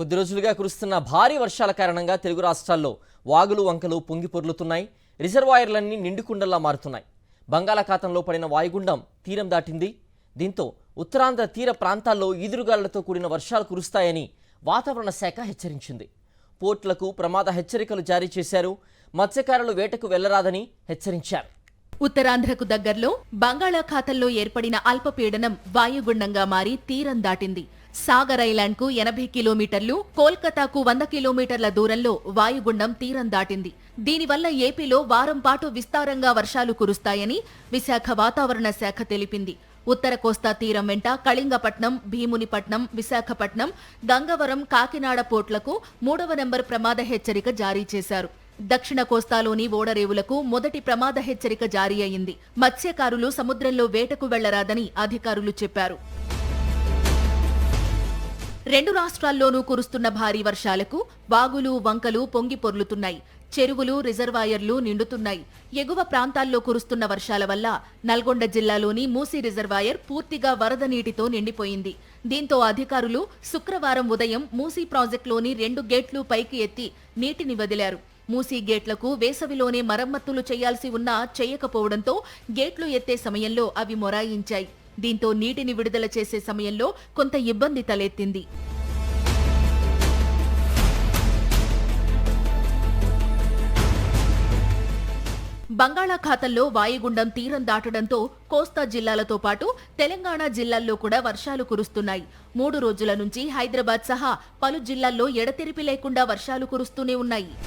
కొద్ది రోజులుగా కురుస్తున్న భారీ వర్షాల కారణంగా తెలుగు రాష్ట్రాల్లో వాగులు వంకలు పొంగి పొర్లుతున్నాయి. రిజర్వాయర్లన్నీ నిండుకుండల్లా మారుతున్నాయి. బంగాళాఖాతంలో పడిన వాయుగుండం తీరం దాటింది. దీంతో ఉత్తరాంధ్ర తీర ప్రాంతాల్లో ఈదురుగాలులతో కూడిన వర్షాలు కురుస్తాయని వాతావరణ శాఖ హెచ్చరించింది. పోర్టులకు ప్రమాద హెచ్చరికలు జారీ చేశారు. మత్స్యకారులు వేటకు వెళ్లరాదని హెచ్చరించారు. ఉత్తరాంధ్రకు దగ్గరలో బంగాళాఖాతంలో ఏర్పడిన అల్పపీడనం వాయుగుండంగా మారి తీరం దాటింది. సాగర్ ఐలాండ్ కు 80 కిలోమీటర్లు, కోల్కతాకు 100 కిలోమీటర్ల దూరంలో వాయుగుండం తీరం దాటింది. దీనివల్ల ఏపీలో వారం పాటు విస్తారంగా వర్షాలు కురుస్తాయని విశాఖ వాతావరణ శాఖ తెలిపింది. ఉత్తర కోస్తా తీరం వెంట కళింగపట్నం, భీమునిపట్నం, విశాఖపట్నం, గంగవరం, కాకినాడ పోర్టులకు 3వ నెంబర్ ప్రమాద హెచ్చరిక జారీ చేశారు. దక్షిణ కోస్తాలోని ఓడరేవులకు మొదటి ప్రమాద హెచ్చరిక జారీ అయింది. మత్స్యకారులు సముద్రంలో వేటకు వెళ్లరాదని అధికారులు చెప్పారు. రెండు రాష్ట్రాల్లోనూ కురుస్తున్న భారీ వర్షాలకు వాగులు వంకలు పొంగి పొర్లుతున్నాయి. చెరువులు, రిజర్వాయర్లు నిండుతున్నాయి. ఎగువ ప్రాంతాల్లో కురుస్తున్న వర్షాల వల్ల నల్గొండ జిల్లాలోని మూసీ రిజర్వాయర్ పూర్తిగా వరద నీటితో నిండిపోయింది. దీంతో అధికారులు శుక్రవారం ఉదయం మూసీ ప్రాజెక్టులోని 2 గేట్లు పైకి ఎత్తి నీటిని వదిలారు. మూసీ గేట్లకు వేసవిలోనే మరమ్మతులు చేయాల్సి ఉన్నా చేయకపోవడంతో గేట్లు ఎత్తే సమయంలో అవి మొరాయించాయి. దీంతో నీటిని విడుదల చేసే సమయంలో కొంత ఇబ్బంది తలెత్తింది. బంగాళాఖాతంలో వాయుగుండం తీరం దాటడంతో కోస్తా జిల్లాలతో పాటు తెలంగాణ జిల్లాల్లో కూడా వర్షాలు కురుస్తున్నాయి. 3 రోజుల నుంచి హైదరాబాద్ సహా పలు జిల్లాల్లో ఎడతెరిపి లేకుండా వర్షాలు కురుస్తూనే ఉన్నాయి.